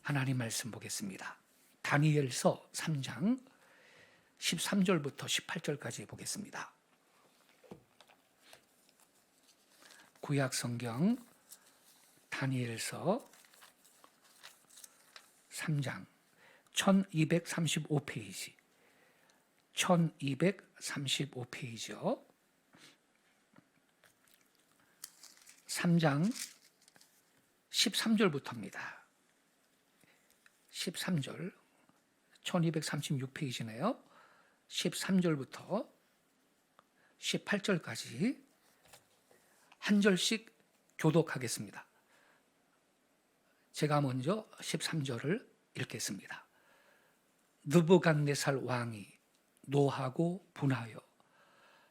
하나님 말씀 보겠습니다. 다니엘서 3장 13절부터 18절까지 보겠습니다. 구약 성경 다니엘서 3장 1235페이지 1235페이지요. 3장 13절부터입니다. 13절 1236페이지네요. 13절부터 18절까지 한 절씩 교독하겠습니다. 제가 먼저 13절을 읽겠습니다. 느부갓네살 왕이 노하고 분하여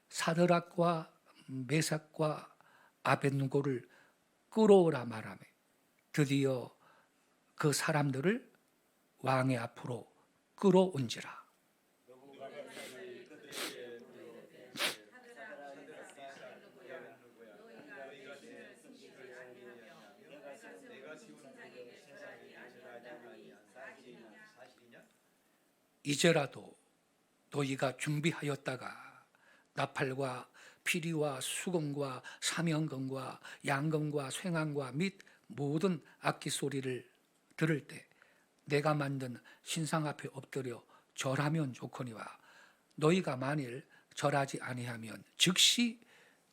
사드락과 메삭과 아벳느고를 끌어오라 말하며 드디어 그 사람들을 왕의 앞으로 끌어온지라. 이제라도 너희가 준비하였다가 나팔과 피리와 수금과 사명금과 양금과 쇠강과 및 모든 악기 소리를 들을 때 내가 만든 신상 앞에 엎드려 절하면 좋거니와 너희가 만일 절하지 아니하면 즉시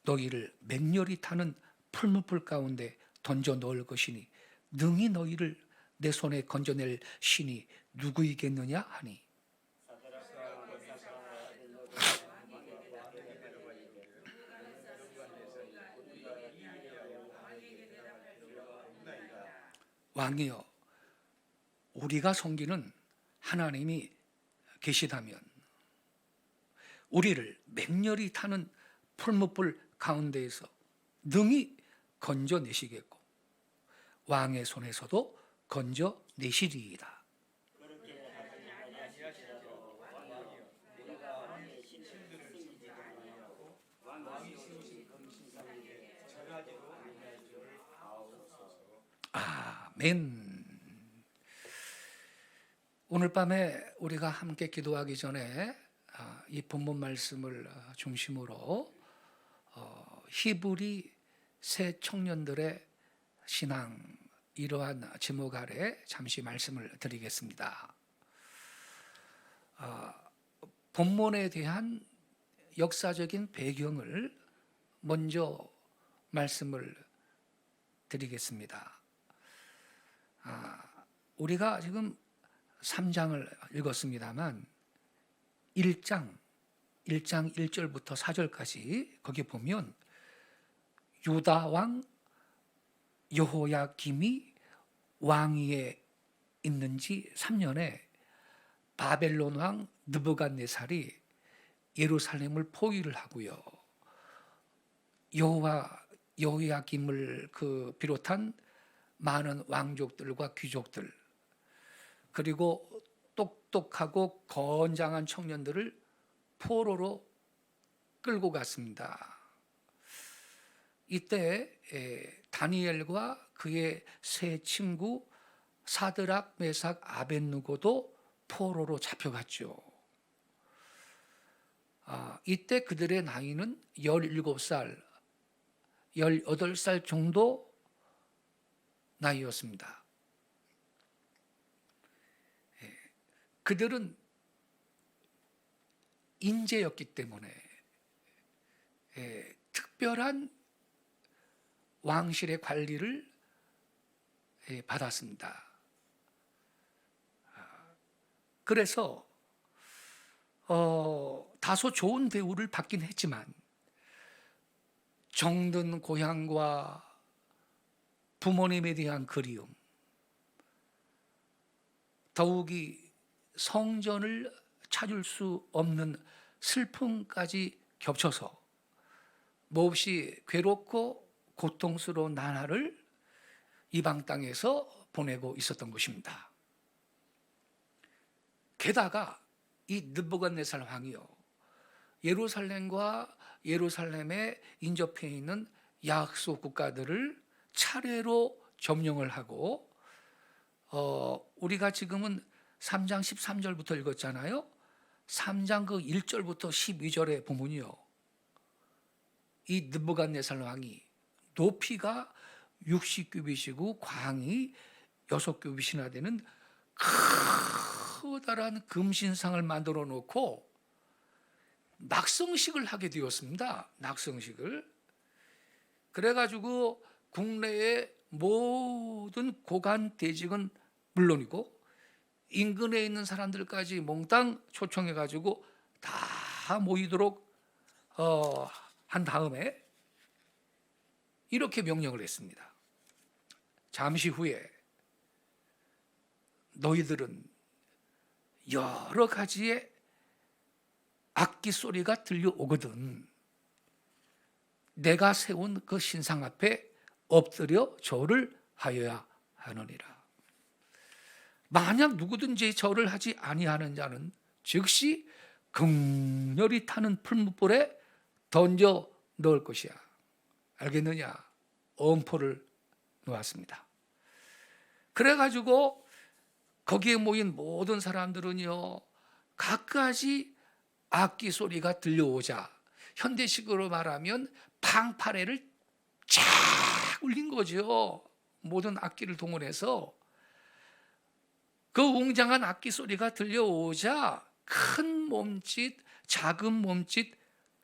너희를 맹렬히 타는 풀무불 가운데 던져 넣을 것이니 능히 너희를 내 손에 건져낼 신이 누구이겠느냐 하니 왕이여 우리가 섬기는 하나님이 계시다면 우리를 맹렬히 타는 풀무불 가운데에서 능히 건져내시겠고 왕의 손에서도 건져내시리이다. 아멘. 오늘 밤에 우리가 함께 기도하기 전에 이 본문 말씀을 중심으로 히브리 새 청년들의 신앙 이러한 제목 아래 잠시 말씀을 드리겠습니다. 본문에 대한 역사적인 배경을 먼저 말씀을 드리겠습니다. 우리가 지금 3장을 읽었습니다만 1장 1절부터 4절까지 거기 보면 유다 왕 여호야김이 왕위에 있는 지 3년에 바벨론 왕 느부갓네살이 예루살렘을 포위를 하고요. 여호야김을 비롯한 많은 왕족들과 귀족들 그리고 똑똑하고 건장한 청년들을 포로로 끌고 갔습니다. 이때 다니엘과 그의 세 친구 사드락, 메삭, 아벳느고도 포로로 잡혀갔죠. 이때 그들의 나이는 17살, 18살 정도 나이였습니다. 그들은 인재였기 때문에 특별한 왕실의 관리를 받았습니다. 그래서 다소 좋은 대우를 받긴 했지만 정든 고향과 부모님에 대한 그리움, 더욱이 성전을 찾을 수 없는 슬픔까지 겹쳐서 몹시 괴롭고 고통스러운 나날을 이방 땅에서 보내고 있었던 것입니다. 게다가 이 느부갓네살 왕이요 예루살렘과 예루살렘에 인접해 있는 약속 국가들을 차례로 점령을 하고 우리가 지금은 3장 13절부터 읽었잖아요. 3장 그 1절부터 12절에 보면요, 이 느부갓네살 왕이 높이가 60규빗이고 광이 6규빗이나 되는 커다란 금신상을 만들어 놓고 낙성식을 하게 되었습니다. 낙성식을. 그래가지고 국내의 모든 고관 대직은 물론이고 인근에 있는 사람들까지 몽땅 초청해가지고 다 모이도록 한 다음에 이렇게 명령을 했습니다. 잠시 후에 너희들은 여러 가지의 악기 소리가 들려오거든 내가 세운 그 신상 앞에 엎드려 절을 하여야 하느니라. 만약 누구든지 절을 하지 아니하는 자는 즉시 극렬히 타는 풀무불에 던져 넣을 것이야. 알겠느냐? 엄포를 놓았습니다. 그래가지고 거기에 모인 모든 사람들은요, 갖가지 악기 소리가 들려오자 현대식으로 말하면 팡파레를 쫙 울린 거죠. 모든 악기를 동원해서 그 웅장한 악기 소리가 들려오자 큰 몸짓, 작은 몸짓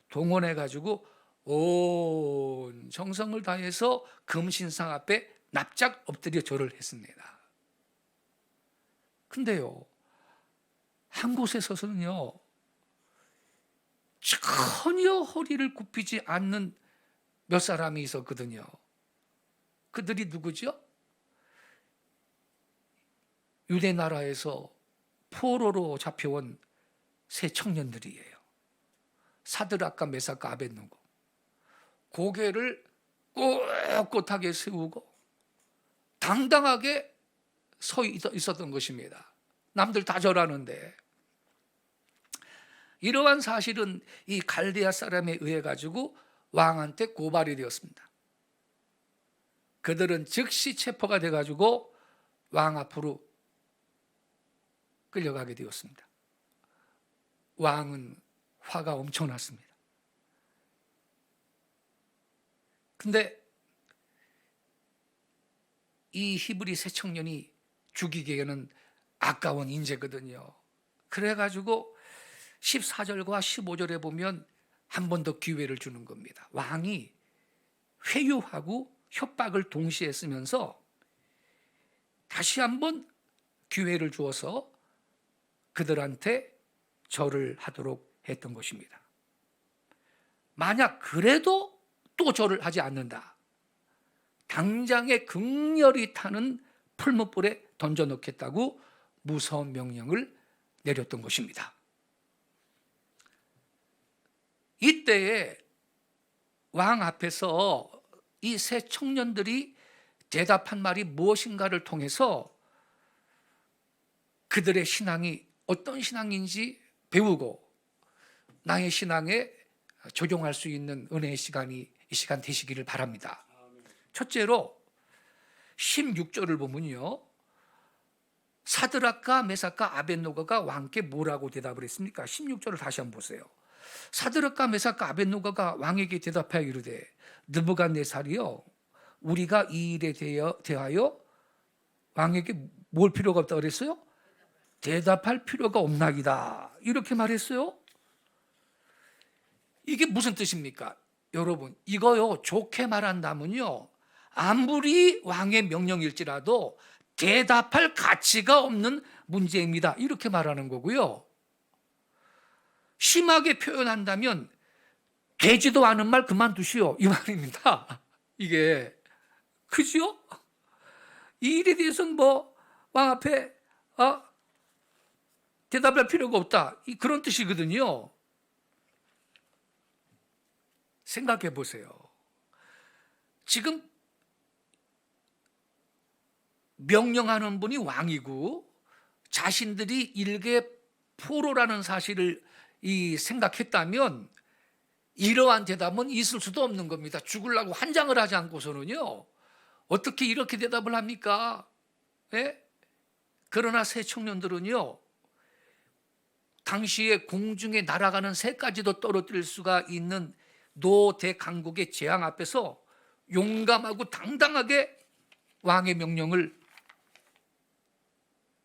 동원해가지고 온 정성을 다해서 금신상 앞에 납작 엎드려 절을 했습니다. 근데요, 한 곳에 서서는요, 전혀 허리를 굽히지 않는 몇 사람이 있었거든요. 그들이 누구죠? 유대 나라에서 포로로 잡혀온 세 청년들이에요. 사드락과 메삭과 아벳느고. 고개를 꼿꼿하게 세우고 당당하게 서 있었던 것입니다. 남들 다 절하는데. 이러한 사실은 이 갈대아 사람에 의해 가지고 왕한테 고발이 되었습니다. 그들은 즉시 체포가 돼 가지고 왕 앞으로 끌려가게 되었습니다. 왕은 화가 엄청났습니다. 근데 이 히브리 세 청년이 죽이기에는 아까운 인재거든요. 그래가지고 14절과 15절에 보면 한 번 더 기회를 주는 겁니다. 왕이 회유하고 협박을 동시에 쓰면서 다시 한번 기회를 주어서 그들한테 절을 하도록 했던 것입니다. 만약 그래도 또 절을 하지 않는다, 당장에 극렬히 타는 풀무불에 던져 넣겠다고 무서운 명령을 내렸던 것입니다. 이때에 왕 앞에서 이 세 청년들이 대답한 말이 무엇인가를 통해서 그들의 신앙이 어떤 신앙인지 배우고 나의 신앙에 적용할 수 있는 은혜의 시간이 이 시간 되시기를 바랍니다. 첫째로 16절을 보면요, 사드락과 메삭과 아벳노고가 왕께 뭐라고 대답을 했습니까? 16절을 다시 한번 보세요. 사드락과 메삭과 아벳노고가 왕에게 대답하여 이르되 느부갓네살이여, 우리가 이 일에 대하여 왕에게 뭘 필요가 없다고 그랬어요? 대답할 필요가 없나이다, 이렇게 말했어요. 이게 무슨 뜻입니까? 여러분, 이거요, 좋게 말한다면요, 아무리 왕의 명령일지라도 대답할 가치가 없는 문제입니다, 이렇게 말하는 거고요. 심하게 표현한다면 되지도 않은 말 그만두시오, 이 말입니다. 이게 그죠? 이 일에 대해서는 뭐 왕 앞에 대답할 필요가 없다, 그런 뜻이거든요. 생각해 보세요. 지금 명령하는 분이 왕이고 자신들이 일개 포로라는 사실을 생각했다면 이러한 대답은 있을 수도 없는 겁니다. 죽으려고 환장을 하지 않고서는요, 어떻게 이렇게 대답을 합니까? 예? 그러나 새 청년들은요, 당시에 공중에 날아가는 새까지도 떨어뜨릴 수가 있는 노대강국의 재앙 앞에서 용감하고 당당하게 왕의 명령을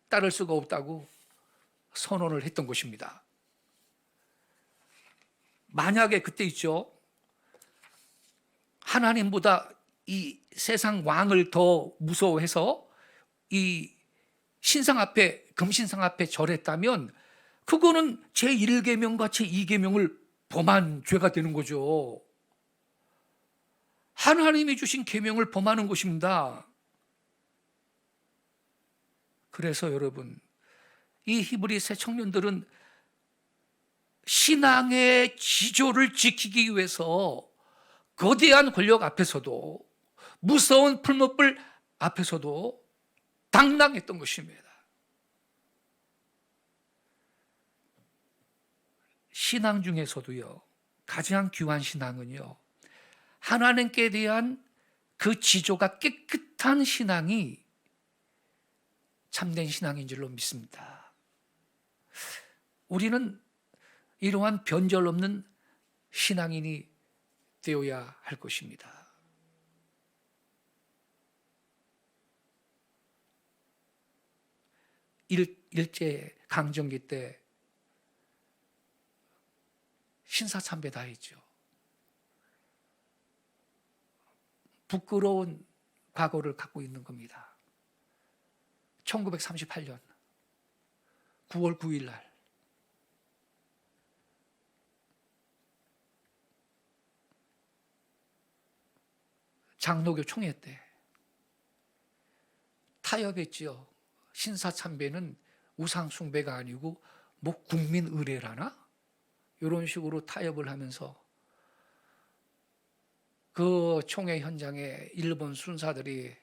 따를 수가 없다고 선언을 했던 것입니다. 만약에 그때 있죠, 하나님보다 이 세상 왕을 더 무서워해서 이 신상 앞에, 금신상 앞에 절했다면 그거는 제1계명과 제2계명을 범한 죄가 되는 거죠. 하나님이 주신 계명을 범하는 것입니다. 그래서 여러분, 이 히브리 새 청년들은 신앙의 지조를 지키기 위해서 거대한 권력 앞에서도, 무서운 풀무불 앞에서도 당당했던 것입니다. 신앙 중에서도요, 가장 귀한 신앙은요, 하나님께 대한 그 지조가 깨끗한 신앙이 참된 신앙인 줄로 믿습니다. 우리는 이러한 변절 없는 신앙인이 되어야 할 것입니다. 일제 강점기 때 신사참배 다 했죠. 부끄러운 과거를 갖고 있는 겁니다. 1938년 9월 9일 날 장로교 총회 때 타협했지요. 신사참배는 우상숭배가 아니고 뭐 국민의례라나? 이런 식으로 타협을 하면서 그 총회 현장에 일본 순사들이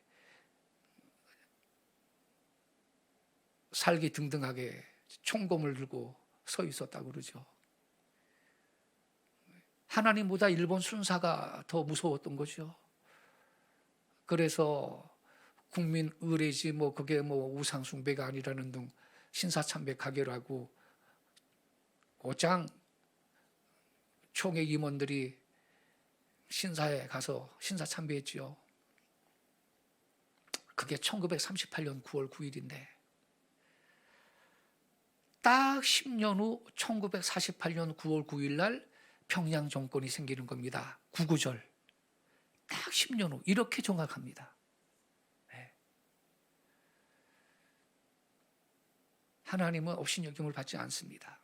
살기 등등하게 총검을 들고 서 있었다고 그러죠. 하나님보다 일본 순사가 더 무서웠던 거죠. 그래서 국민 의례지 뭐 그게 뭐 우상 숭배가 아니라는 등 신사참배 가결하고 곧장 총회 임원들이 신사에 가서 신사참배했지요. 그게 1938년 9월 9일인데 딱 10년 후 1948년 9월 9일 날 평양 정권이 생기는 겁니다. 구구절. 딱 10년 후 이렇게 정확합니다. 네. 하나님은 업신여김을 받지 않습니다.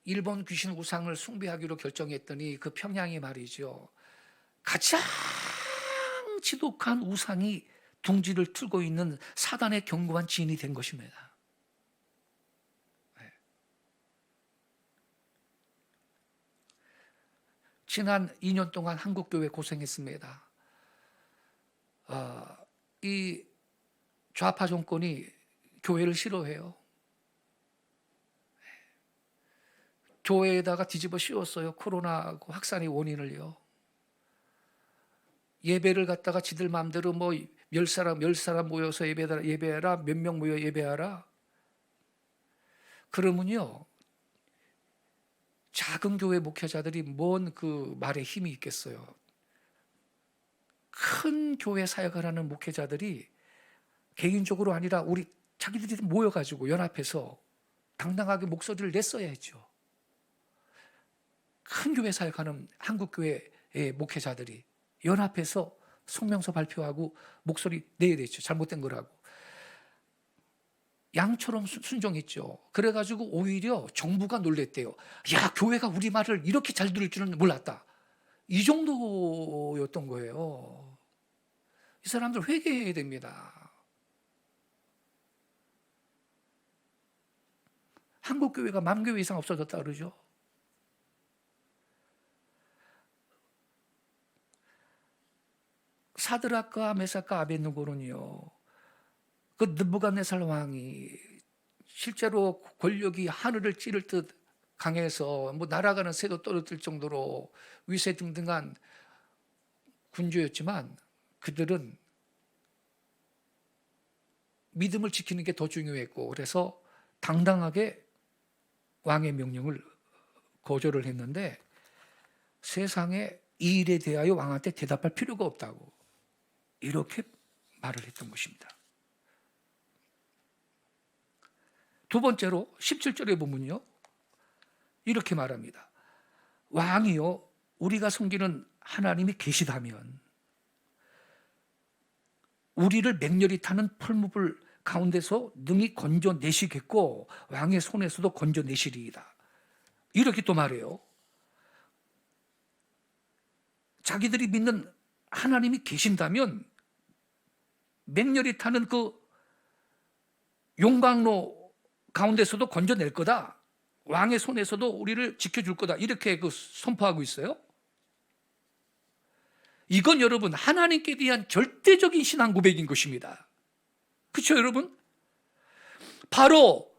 일본 귀신 우상을 숭배하기로 결정했더니 그 평양이 말이죠, 가장 지독한 우상이 둥지를 틀고 있는 사단의 견고한 지인이 된 것입니다. 네. 지난 2년 동안 한국교회 고생했습니다. 이 좌파 정권이 교회를 싫어해요. 교회에다가 뒤집어 씌웠어요. 코로나 확산의 원인을요. 예배를 갖다가 지들 마음대로 뭐 10사람 모여서 예배하라, 몇 명 모여 예배하라. 그러면요, 작은 교회 목회자들이 뭔 그 말에 힘이 있겠어요. 큰 교회 사역을 하는 목회자들이 개인적으로 아니라 우리 자기들이 모여가지고 연합해서 당당하게 목소리를 냈어야 했죠. 큰 교회 사역하는 한국교회의 목회자들이 연합해서 성명서 발표하고 목소리 내야 됐죠. 잘못된 거라고. 양처럼 순종했죠. 그래가지고 오히려 정부가 놀랬대요. 야, 교회가 우리 말을 이렇게 잘 들을 줄은 몰랐다. 이 정도였던 거예요. 이 사람들 회개해야 됩니다. 한국교회가 10,000교회 이상 없어졌다 그러죠. 사드락과 메삭과 아벳느고는요, 그 느부갓네살 왕이 실제로 권력이 하늘을 찌를 듯 강해서 뭐 날아가는 새도 떨어질 정도로 위세등등한 군주였지만 그들은 믿음을 지키는 게 더 중요했고, 그래서 당당하게 왕의 명령을 거절을 했는데, 세상에 이 일에 대하여 왕한테 대답할 필요가 없다고 이렇게 말을 했던 것입니다. 두 번째로 17절에 보면요, 이렇게 말합니다. 왕이요, 우리가 섬기는 하나님이 계시다면 우리를 맹렬히 타는 풀무불 가운데서 능히 건져내시겠고 왕의 손에서도 건져내시리이다. 이렇게 또 말해요. 자기들이 믿는 하나님이 계신다면 맹렬히 타는 그 용광로 가운데서도 건져낼 거다. 왕의 손에서도 우리를 지켜줄 거다. 이렇게 선포하고 있어요. 이건 여러분 하나님께 대한 절대적인 신앙 고백인 것입니다. 그렇죠, 여러분? 바로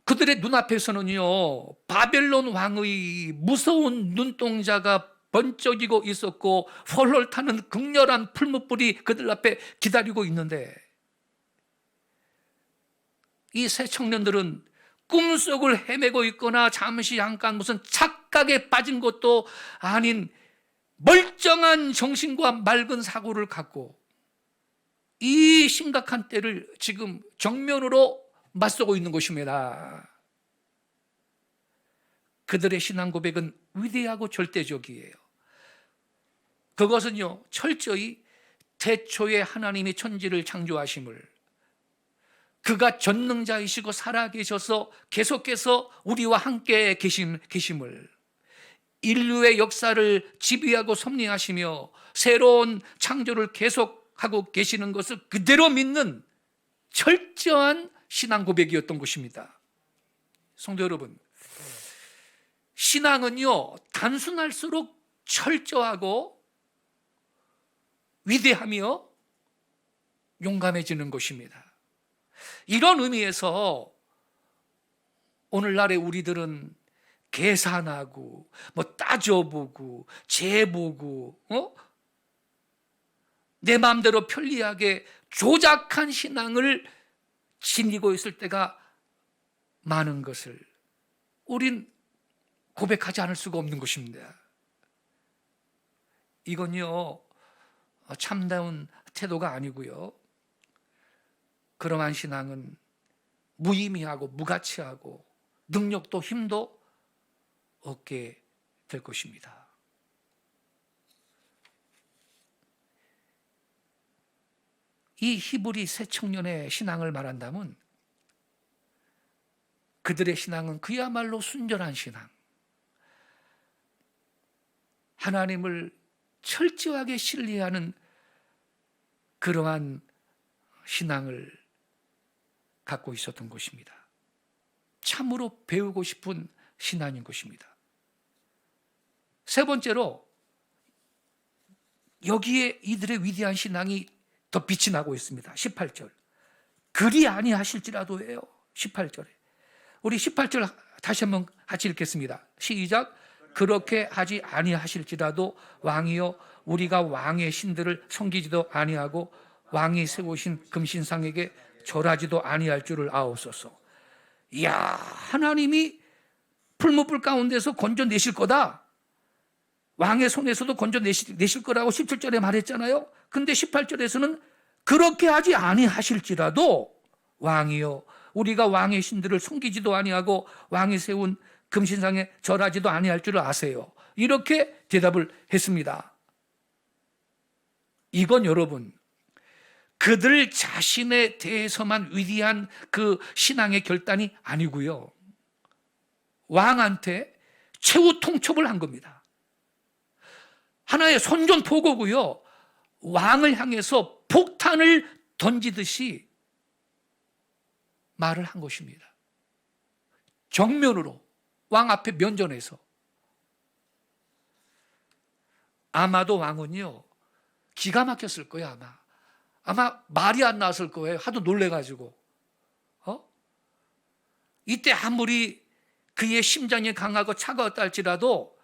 그들의 눈앞에서는요, 바벨론 왕의 무서운 눈동자가 번쩍이고 있었고 헐헐 타는 극렬한 풀무불이 그들 앞에 기다리고 있는데, 이 새 청년들은 꿈속을 헤매고 있거나 잠시 잠깐 무슨 착각에 빠진 것도 아닌 멀쩡한 정신과 맑은 사고를 갖고 이 심각한 때를 지금 정면으로 맞서고 있는 것입니다. 그들의 신앙 고백은 위대하고 절대적이에요. 그것은요, 철저히 태초에 하나님이 천지를 창조하심을, 그가 전능자이시고 살아계셔서 계속해서 우리와 함께 계심을, 인류의 역사를 지배하고 섭리하시며 새로운 창조를 계속하고 계시는 것을 그대로 믿는 철저한 신앙 고백이었던 것입니다. 성도 여러분, 신앙은요, 단순할수록 철저하고 위대하며 용감해지는 것입니다. 이런 의미에서 오늘날의 우리들은 계산하고 따져보고 재보고 내 마음대로 편리하게 조작한 신앙을 지니고 있을 때가 많은 것을 우린 고백하지 않을 수가 없는 것입니다. 이건요, 참다운 태도가 아니고요, 그러한 신앙은 무의미하고 무가치하고 능력도 힘도 얻게 될 것입니다. 이 히브리 새 청년의 신앙을 말한다면 그들의 신앙은 그야말로 순전한 신앙, 하나님을 철저하게 신뢰하는 그러한 신앙을 갖고 있었던 것입니다. 참으로 배우고 싶은 신앙인 것입니다. 세 번째로, 여기에 이들의 위대한 신앙이 더 빛이 나고 있습니다. 18절. 그리 아니하실지라도예요. 18절에. 우리 18절 다시 한번 같이 읽겠습니다. 시작. 그렇게 하지 아니하실지라도 왕이여, 우리가 왕의 신들을 섬기지도 아니하고 왕이 세우신 금신상에게 절하지도 아니할 줄을 아옵소서. 이야, 하나님이 풀무불 가운데서 건져내실 거다, 왕의 손에서도 건져내실 거라고 17절에 말했잖아요. 근데 18절에서는 그렇게 하지 아니하실지라도 왕이여, 우리가 왕의 신들을 섬기지도 아니하고 왕이 세운 금신상에 절하지도 아니할 줄을 아세요. 이렇게 대답을 했습니다. 이건 여러분, 그들 자신에 대해서만 위대한 그 신앙의 결단이 아니고요, 왕한테 최후 통첩을 한 겁니다. 하나의 선전포고고요, 왕을 향해서 폭탄을 던지듯이 말을 한 것입니다. 정면으로 왕 앞에 면전해서. 아마도 왕은요, 기가 막혔을 거예요. 아마 말이 안 나왔을 거예요. 하도 놀래가지고. 이때 아무리 그의 심장이 강하고 차가웠다 할지라도,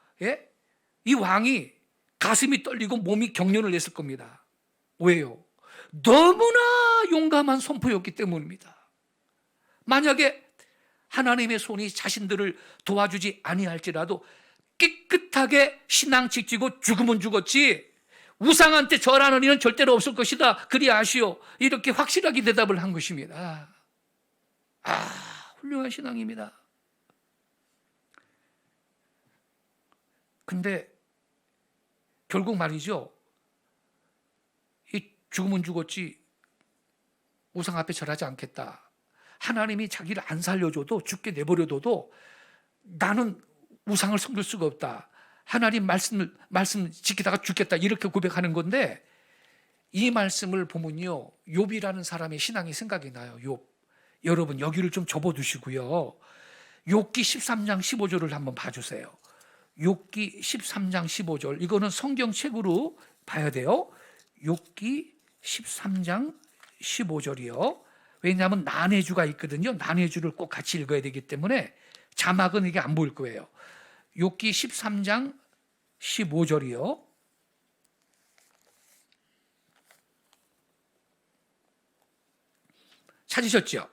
이 왕이 가슴이 떨리고 몸이 경련을 냈을 겁니다. 왜요? 너무나 용감한 선포였기 때문입니다. 만약에 하나님의 손이 자신들을 도와주지 아니할지라도 깨끗하게 신앙 지키고 죽으면 죽었지 우상한테 절하는 일은 절대로 없을 것이다. 그리 아시오. 이렇게 확실하게 대답을 한 것입니다. 훌륭한 신앙입니다. 근데 결국 말이죠. 이 죽으면 죽었지 우상 앞에 절하지 않겠다. 하나님이 자기를 안 살려줘도 죽게 내버려둬도 나는 우상을 섬길 수가 없다. 하나님 말씀 지키다가 죽겠다. 이렇게 고백하는 건데 이 말씀을 보면요. 욥이라는 사람의 신앙이 생각이 나요. 욥. 여러분 여기를 좀 접어두시고요. 욥기 13장 15절을 한번 봐주세요. 욥기 13장 15절 이거는 성경책으로 봐야 돼요. 욥기 13장 15절이요. 왜냐하면 난해주가 있거든요. 난해주를 꼭 같이 읽어야 되기 때문에 자막은 이게 안 보일 거예요. 욥기 13장 15절이요. 찾으셨죠?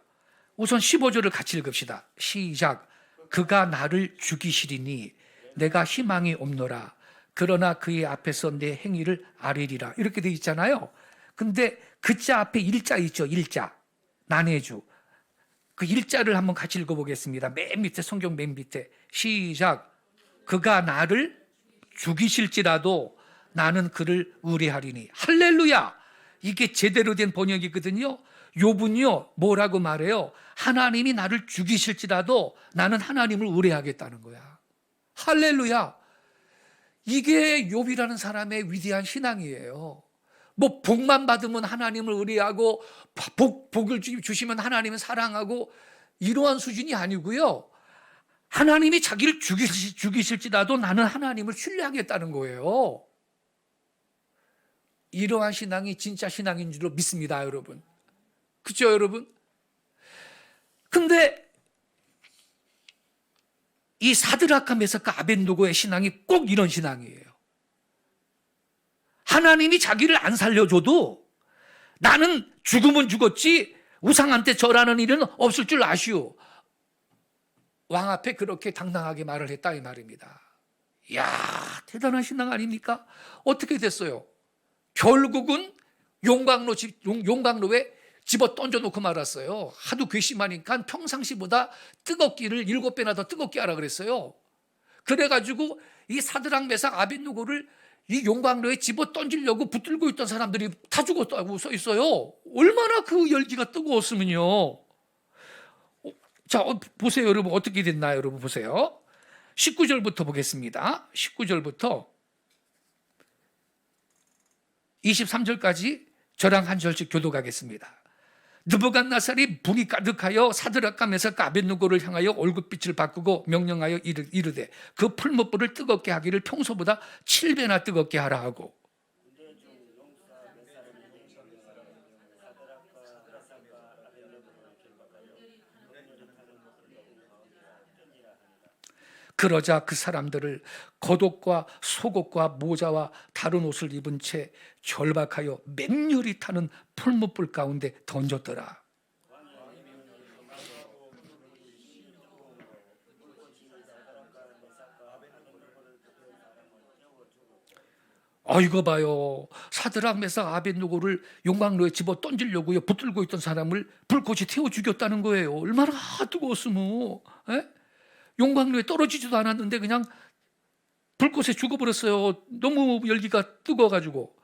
우선 15절을 같이 읽읍시다. 시작. 그가 나를 죽이시리니 내가 희망이 없노라. 그러나 그의 앞에서 내 행위를 아뢰리라. 이렇게 되어 있잖아요. 근데 그 자 앞에 일자 있죠. 일자. 난해주. 그 일자를 한번 같이 읽어보겠습니다. 맨 밑에 성경 맨 밑에 시작. 그가 나를 죽이실지라도 나는 그를 의뢰하리니. 할렐루야. 이게 제대로 된 번역이거든요. 욥은요 뭐라고 말해요? 하나님이 나를 죽이실지라도 나는 하나님을 의뢰하겠다는 거야. 할렐루야. 이게 욥이라는 사람의 위대한 신앙이에요. 뭐 복만 받으면 하나님을 의뢰하고 복을 주시면 하나님을 사랑하고 이러한 수준이 아니고요. 하나님이 자기를 죽이실지라도 나는 하나님을 신뢰하겠다는 거예요. 이러한 신앙이 진짜 신앙인 줄로 믿습니다, 여러분. 그렇죠, 여러분? 근데 이 사드락과 메삭과 아벳느고의 신앙이 꼭 이런 신앙이에요. 하나님이 자기를 안 살려줘도 나는 죽으면 죽었지 우상한테 절하는 일은 없을 줄 아시오. 왕 앞에 그렇게 당당하게 말을 했다 이 말입니다. 이야, 대단한 신앙 아닙니까? 어떻게 됐어요? 결국은 용광로에 집어 던져놓고 말았어요. 하도 괘씸하니까 평상시보다 뜨겁기를 7배나 더 뜨겁게 하라 그랬어요. 그래가지고 이 사드락 메삭 아벳느고를 이 용광로에 집어 던지려고 붙들고 있던 사람들이 다 죽었다고 써 있어요. 얼마나 그 열기가 뜨거웠으면요. 자, 보세요, 여러분. 어떻게 됐나요, 여러분? 보세요. 19절부터 보겠습니다. 19절부터 23절까지 저랑 한 절씩 교독하겠습니다. 느부갓네살이 분이 가득하여 사드락과 메삭과 아벳느고를 향하여 얼굴빛을 바꾸고 명령하여 이르되 그 풀무불을 뜨겁게 하기를 평소보다 7배나 뜨겁게 하라 하고 그러자 그 사람들을 겉옷과 속옷과 모자와 다른 옷을 입은 채 절박하여 맹렬히 타는 풀무불 가운데 던졌더라. 이거 봐요. 사드락 메삭 아벳느고를 용광로에 집어 던지려고요 붙들고 있던 사람을 불꽃이 태워 죽였다는 거예요. 얼마나 뜨거웠으면. 용광로에 떨어지지도 않았는데 그냥 불꽃에 죽어버렸어요. 너무 열기가 뜨거워가지고.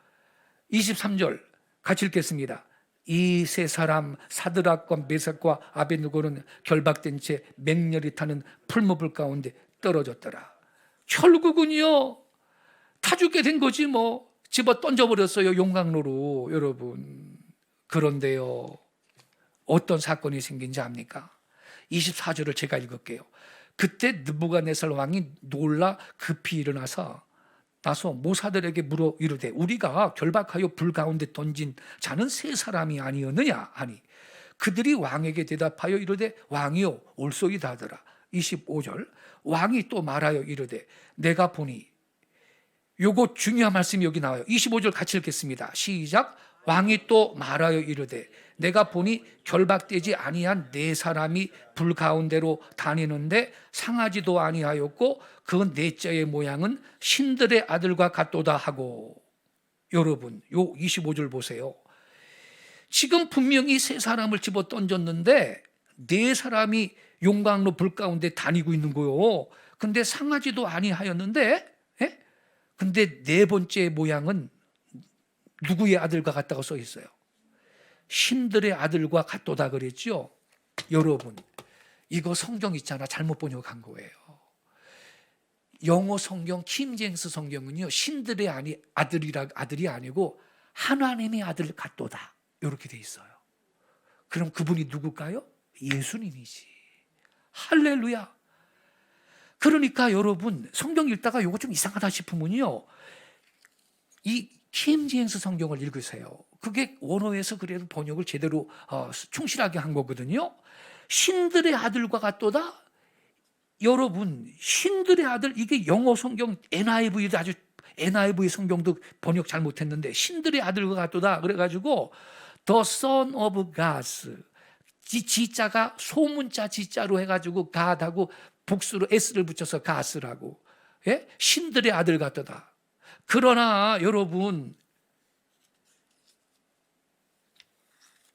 23절 같이 읽겠습니다. 이 세 사람 사드락과 메삭과 아벳느고는 결박된 채 맹렬히 타는 풀무불 가운데 떨어졌더라. 결국은요 다 죽게 된 거지 뭐. 집어 던져버렸어요 용광로로. 여러분, 그런데요 어떤 사건이 생긴지 압니까? 24절을 제가 읽을게요. 그때 느부갓네살 왕이 놀라 급히 일어나서 모사들에게 물어 이르되 우리가 결박하여 불 가운데 던진 자는 세 사람이 아니었느냐 하니 그들이 왕에게 대답하여 이르되 왕이요 올소이다 하더라. 25절 왕이 또 말하여 이르되 내가 보니 요거 중요한 말씀이 여기 나와요. 25절 같이 읽겠습니다. 시작. 왕이 또 말하여 이르되 내가 보니 결박되지 아니한 네 사람이 불 가운데로 다니는데 상하지도 아니하였고 그 넷째의 모양은 신들의 아들과 같도다 하고. 여러분, 요 25절 보세요. 지금 분명히 세 사람을 집어 던졌는데 네 사람이 용광로 불 가운데 다니고 있는 거요. 근데 상하지도 아니하였는데, 예? 근데 네 번째 모양은 누구의 아들과 같다고 써 있어요? 신들의 아들과 같도다 그랬죠. 여러분, 이거 성경 있잖아, 잘못 번역한 거예요. 영어 성경 킹제임스 성경은요, 신들의 아들이 아니고 하나님의 아들 같도다 이렇게 돼 있어요. 그럼 그분이 누굴까요? 예수님이지. 할렐루야. 그러니까 여러분, 성경 읽다가 이거 좀 이상하다 싶으면요, 이 킹제임스 성경을 읽으세요. 그게 원어에서 그래도 번역을 제대로 충실하게 한 거거든요. 신들의 아들과 같도다. 여러분, 신들의 아들, 이게 영어 성경 NIV도 아주 NIV 성경도 번역 잘못했는데 신들의 아들과 같도다 그래가지고 The Son of God, 지자가 소문자 지자로 해가지고 God하고 복수로 S를 붙여서 God라고, 예? 신들의 아들 같도다. 그러나 여러분,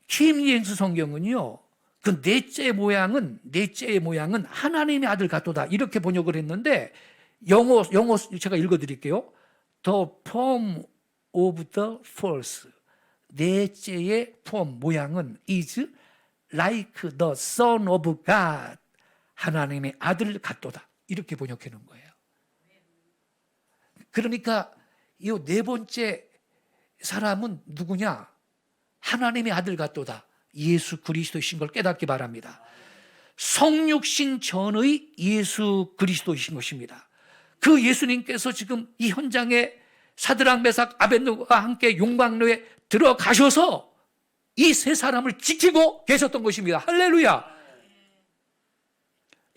킹제임스 성경은요, 그 넷째의 모양은 하나님의 아들 같도다 이렇게 번역을 했는데, 영어 제가 읽어드릴게요. The form of the first, 넷째의 form 모양은 is like the Son of God, 하나님의 아들 같도다 이렇게 번역해 놓은 거예요. 그러니까 이 네 번째 사람은 누구냐? 하나님의 아들 같도다, 예수 그리스도이신 걸 깨닫기 바랍니다. 성육신 전의 예수 그리스도이신 것입니다. 그 예수님께서 지금 이 현장에 사드락 메삭 아벳느고와 함께 용광로에 들어가셔서 이 세 사람을 지키고 계셨던 것입니다. 할렐루야.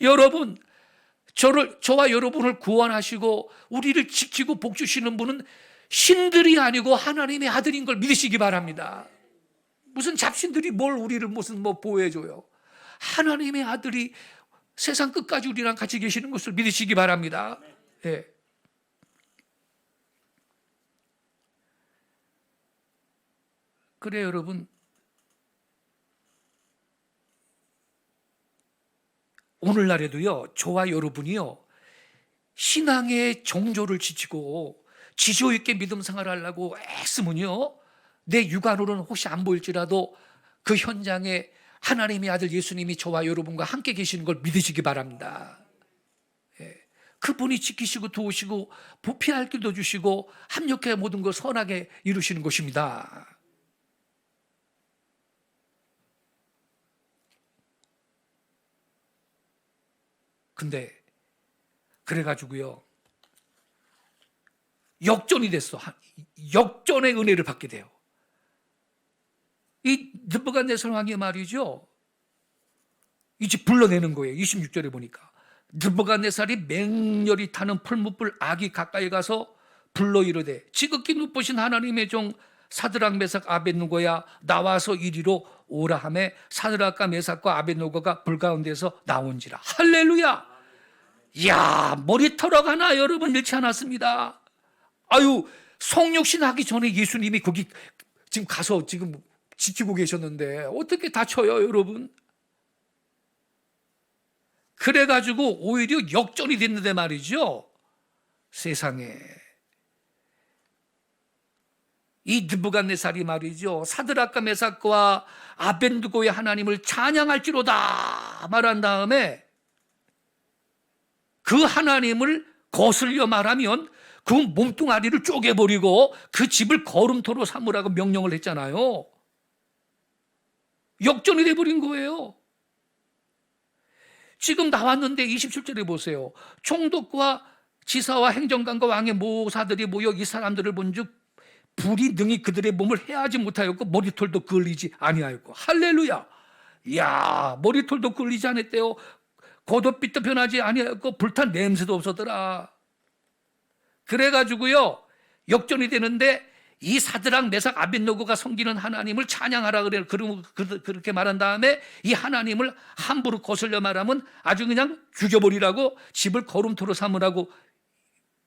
여러분, 저와 여러분을 구원하시고 우리를 지키고 복 주시는 분은 신들이 아니고 하나님의 아들인 걸 믿으시기 바랍니다. 무슨 잡신들이 우리를 무슨 보호해줘요. 하나님의 아들이 세상 끝까지 우리랑 같이 계시는 것을 믿으시기 바랍니다. 예. 그래 여러분, 오늘날에도요, 저와 여러분이요, 신앙의 정조를 지키고 지조 있게 믿음 생활을 하려고 애쓰면요, 내 육안으로는 혹시 안 보일지라도 그 현장에 하나님의 아들 예수님이 저와 여러분과 함께 계시는 걸 믿으시기 바랍니다. 예. 그분이 지키시고 도우시고 보피할 길도 주시고 합력해 모든 걸 선하게 이루시는 것입니다. 근데 그래가지고요, 역전이 됐어. 역전의 은혜를 받게 돼요. 이 느부갓네살 왕이 말이죠, 이제 불러내는 거예요. 26절에 보니까 느부갓네살이 맹렬히 타는 풀무불 아기 가까이 가서 불러 이르되 지극히 높으신 하나님의 종 사드락 메삭 아벳느고야 나와서 이리로 오라 하매 사드락과 메삭과 아벳느고가 불 가운데서 나온지라. 할렐루야. 이야, 머리털어가 하나 여러분 잃지 않았습니다. 아유, 성육신 하기 전에 예수님이 거기 지금 가서 지금 지키고 계셨는데 어떻게 다쳐요 여러분? 그래가지고 오히려 역전이 됐는데 말이죠. 세상에 이 느부갓네살이 말이죠, 사드락과 메삭과 아벳느고의 하나님을 찬양할지로다 말한 다음에 그 하나님을 거슬려 말하면 그 몸뚱아리를 쪼개버리고 그 집을 거름토로 삼으라고 명령을 했잖아요. 역전이 돼버린 거예요. 지금 나왔는데 27절에 보세요. 총독과 지사와 행정관과 왕의 모사들이 모여 이 사람들을 본즉 불이 능히 그들의 몸을 해하지 못하였고 머리털도 걸리지 아니하였고. 할렐루야. 이야, 머리털도 걸리지 않았대요. 겉옷빛도 변하지 아니하였고 불탄 냄새도 없었더라. 그래가지고요, 역전이 되는데 이 사드락 메삭 아벳노고가 섬기는 하나님을 찬양하라 그래요. 그렇게 말한 다음에 이 하나님을 함부로 거슬려 말하면 아주 그냥 죽여버리라고, 집을 거름토로 삼으라고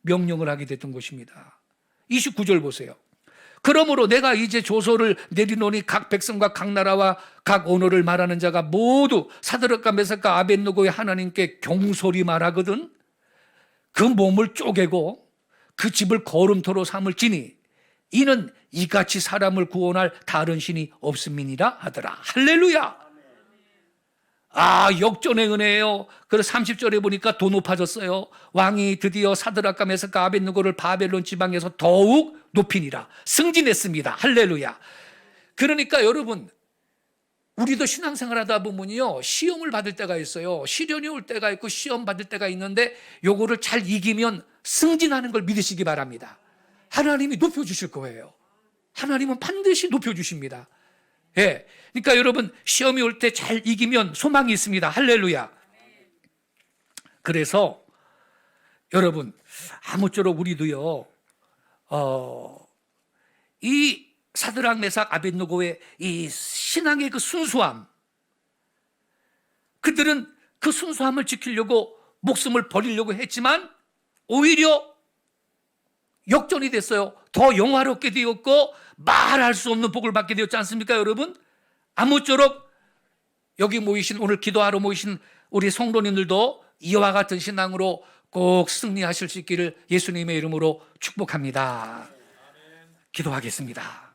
명령을 하게 됐던 것입니다. 29절 보세요. 그러므로 내가 이제 조서를 내리노니 각 백성과 각 나라와 각 언어를 말하는 자가 모두 사드락과 메삭과 아벳노고의 하나님께 경솔히 말하거든 그 몸을 쪼개고 그 집을 거름토로 삼을지니 이는 이같이 사람을 구원할 다른 신이 없음이니라 하더라. 할렐루야. 역전의 은혜예요. 그래서 30절에 보니까 더 높아졌어요. 왕이 드디어 사드락과 메삭과 아벳노고를 바벨론 지방에서 더욱 높이니라. 승진했습니다. 할렐루야. 그러니까 여러분, 우리도 신앙생활 하다 보면요, 시험을 받을 때가 있어요. 시련이 올 때가 있고 시험 받을 때가 있는데 요거를 잘 이기면 승진하는 걸 믿으시기 바랍니다. 하나님이 높여주실 거예요. 하나님은 반드시 높여주십니다. 예. 그러니까 여러분, 시험이 올 때 잘 이기면 소망이 있습니다. 할렐루야. 그래서 여러분, 아무쪼록 우리도요, 이 사드락 메삭 아벳노고의 이 신앙의 그 순수함, 그들은 그 순수함을 지키려고 목숨을 버리려고 했지만 오히려 역전이 됐어요. 더 영화롭게 되었고 말할 수 없는 복을 받게 되었지 않습니까, 여러분? 아무쪼록 여기 모이신, 오늘 기도하러 모이신 우리 성도님들도 이와 같은 신앙으로 꼭 승리하실 수 있기를 예수님의 이름으로 축복합니다. 기도하겠습니다.